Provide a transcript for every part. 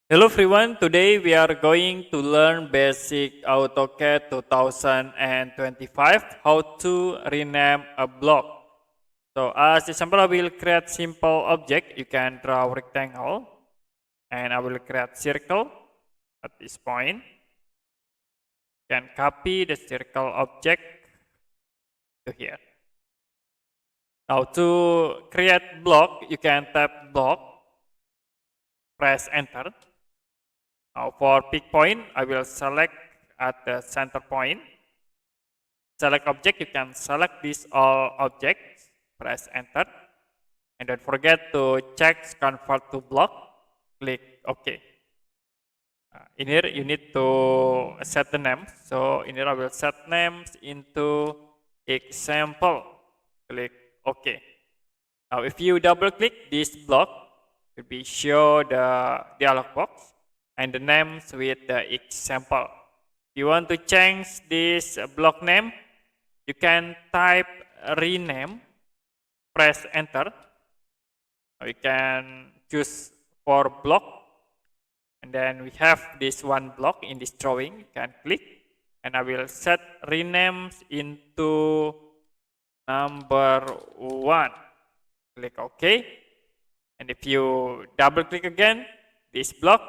Hello everyone, today we are going to learn basic AutoCAD 2025, how to rename a block. So as example, I will create simple object. You can draw rectangle and I will create circle at this point. You can copy the circle object to here. Now to create block, you can tap block, press enter. Now for pick point, I will select at the center point. Select object, you can select these all objects, press enter. And don't forget to check convert to block, click OK. In here, you need to set the names. So in here, I will set names into example, click OK. Now if you double click this block, it will be show the dialog box and the names with the example. If you want to change this block name, you can type rename, press enter. You can choose for block, and then we have this one block in this drawing. You can click, and I will set renames into number 1. Click OK. And if you double click again, this block,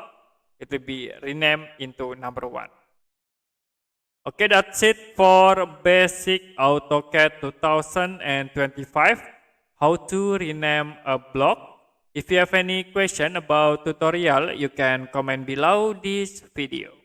it will be renamed into number 1. Okay, that's it for basic AutoCAD 2025, how to rename a block. If you have any question about tutorial, you can comment below this video.